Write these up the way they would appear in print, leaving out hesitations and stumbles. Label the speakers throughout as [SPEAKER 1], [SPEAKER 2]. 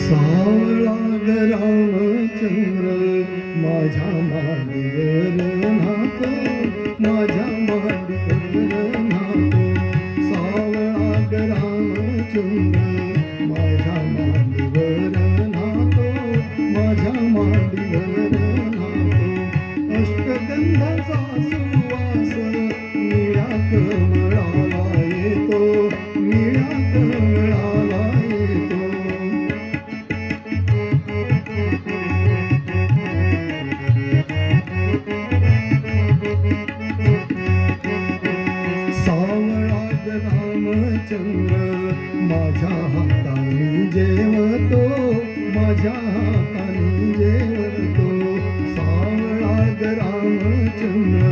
[SPEAKER 1] सावळा ग रामचंद्र माझ्या मांडीवर नाको, माझ्या मांडीवर नाको. सावळा ग रामचंद्र माझ्या मांडीवर नाको, माझ्या मांडीवर नाको. अष्टगंधाचा सुवास निळ्या कमळाला येतो, निळ्या कमळाला येतो. सावळा ग रामचंद्र माझ्या हाताने जेवतो, माझ्या हाताने जेवतो. सावळा ग रामचंद्र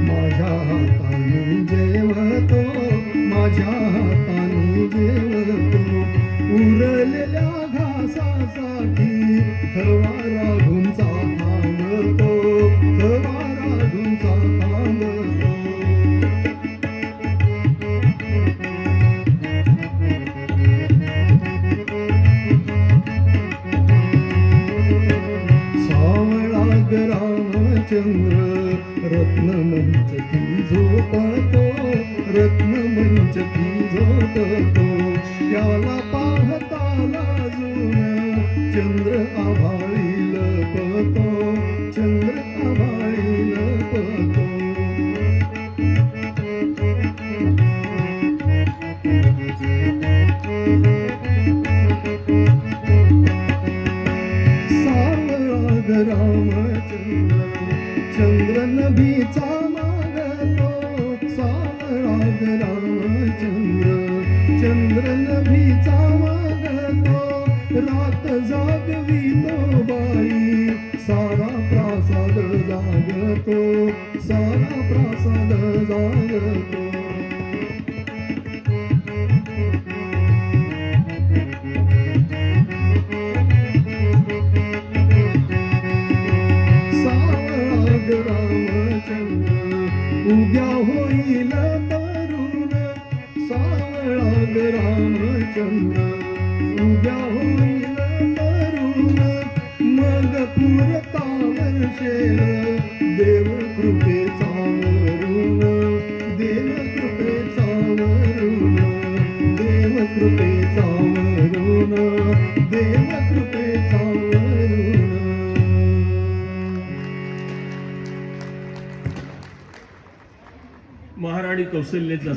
[SPEAKER 1] माझ्या हाताने जेवतो, माझ्या हाताने जेवतो. उरलेल्या घासासाठी थवा राघूंचा थांबतो, थवा राघूंचा थांबतो. सावळा ग रामचंद्र रत्नमंचकी झोपतो, रत्नमंचकी झोपतो. त्याला पाहता लाजून चंद्र आभाळी लपतो, चंद्र आभाळी लपतो. सावळा ग रामचंद्र चंद्र नभीचा मागतो. सावळा ग रामचंद्र चंद्र नभीचा मागतो. रात जागवितो बाई सारा प्रासाद जागतो, सारा प्रासाद जागतो. सावळा ग रामचंद्र उद्या होईल तरुण. सावळा ग रामचंद्र उद्या होईल तरुण. मग पुरता वर्षेल देव कृपेचा वरुण, देव कृपेचा वरुण, देव कृपेचा वरुण, देव कृपेचा वरुण.
[SPEAKER 2] महाराणी कौशल्याचा